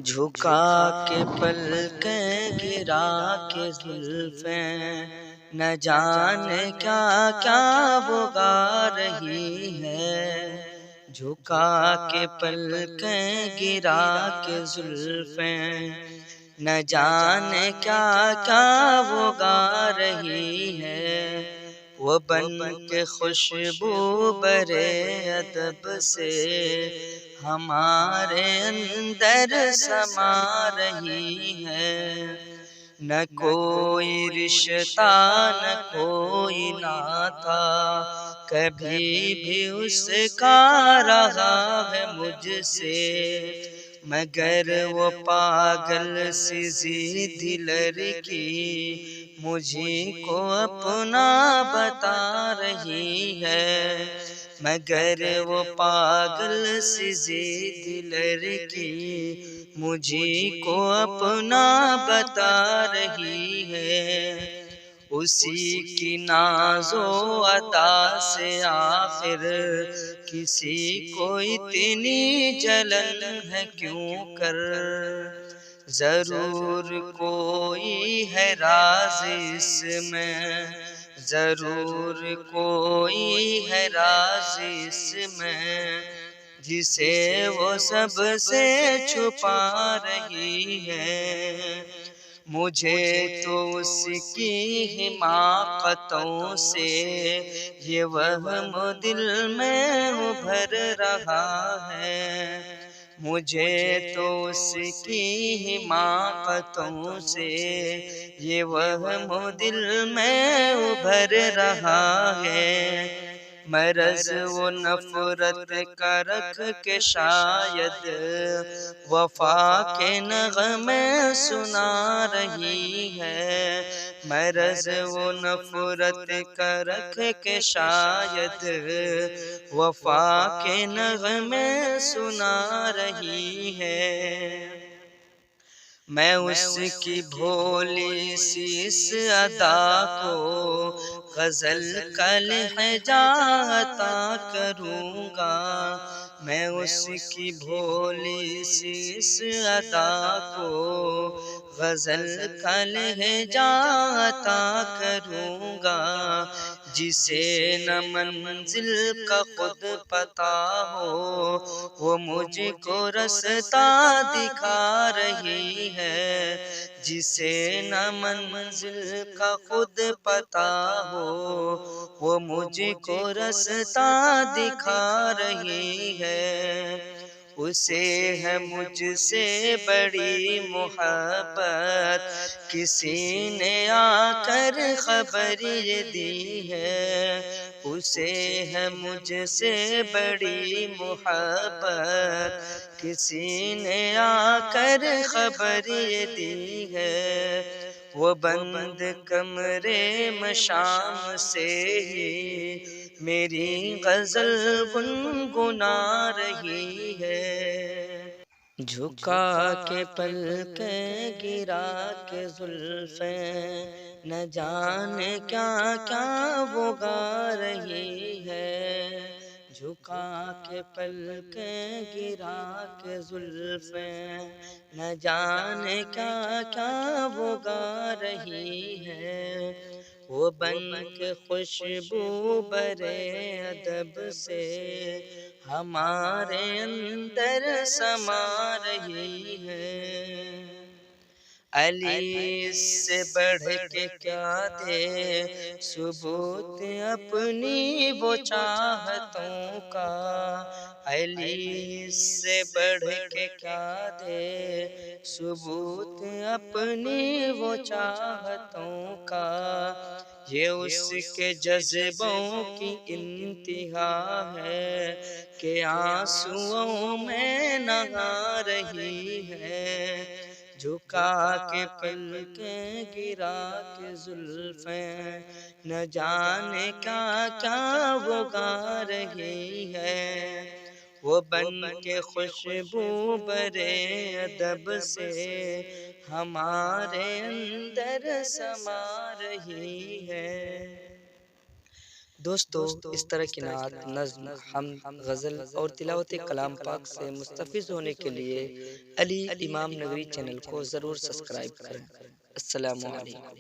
جھکا کے پلکیں گرا کے زلفیں نہ جانے کیا کیا وہ گا رہی ہے۔ جھکا کے پلکیں گرا کے زلفیں نہ جانے کیا کیا وہ گا رہی ہے۔ وہ بن کے خوشبو برے ادب سے ہمارے اندر سما رہی ہے۔ نہ کوئی رشتہ نہ کوئی ناتا کبھی بھی اس کا رہا ہے مجھ سے، مگر وہ پاگل سی ضدی لڑکی مجھے کو اپنا بتا رہی ہے، مگر وہ پاگل سی ضدی لڑکی مجھے کو اپنا بتا رہی ہے۔ اسی کی ناز و عطا سے آخر کسی کو اتنی جلن ہے کیوں کر، ضرور کوئی ہے راز اس میں، ضرور کوئی ہے راز اس میں جسے وہ سب سے چھپا رہی ہے۔ مجھے تو اس کی حماقتوں سے یہ وہم دل میں ابھر رہا ہے، مجھے تو اس کی حماقتوں سے یہ وہم دل میں ابھر رہا ہے۔ مرض و نفرت کا رکھ کے شاید وفا کے نغمے سنا رہی ہے، مرض و نفرت کا رکھ کے شاید وفا کے نغمے سنا رہی ہے۔ میں اس کی بھولی سی اس ادا کو غزل کا لہجہ عطا کروں گا، میں اس کی بھولی سی اس ادا کو غزل کا لہجہ عطا کروں گا، جسے نہ منزل کا خود پتہ ہو وہ مجھ کو رستہ دکھا رہی ہے، جسے نہ منزل کا خود پتہ ہو وہ مجھ کو رستہ دکھا رہی ہے۔ اسے ہے مجھ سے بڑی محبت کسی نے آ کر خبر یہ دی ہے، اسے ہے مجھ سے بڑی محبت کسی نے آ کر خبر یہ دی ہے۔ وہ بند کمرے میں شام سے ہی میری غزل گنگنا رہی ہے۔ جھکا کے پلکیں گرا کے زلفیں نہ جانے کیا کیا وہ گا رہی ہے، جھکا کے پلکیں گرا کے زلفیں نہ جانے کیا کیا وہ گا رہی ہے۔ وہ بن کے خوشبو برے ادب سے ہمارے اندر سما رہی ہے۔ علی اس سے بڑھ کے کیا دے ثبوت اپنی وہ چاہتوں کا، علی اس سے بڑھ کے کیا دے ثبوت اپنی وہ چاہتوں کا، یہ اس کے جذبوں کی انتہا ہے کہ آنسوؤں میں نہا رہی ہے۔ جھکا کے پلکیں گرا کے زلفیں نہ جانے کیا کیا وہ گا رہی ہے، وہ بن کے خوشبو برے ادب سے ہمارے اندر سما رہی ہے۔ دوستو اس طرح کی نعت، نظم، حمد، غزل اور تلاوت کلام پاک سے مستفیض ہونے کے لیے علی امام نگری چینل کو ضرور سبسکرائب کریں۔ السلام علیکم۔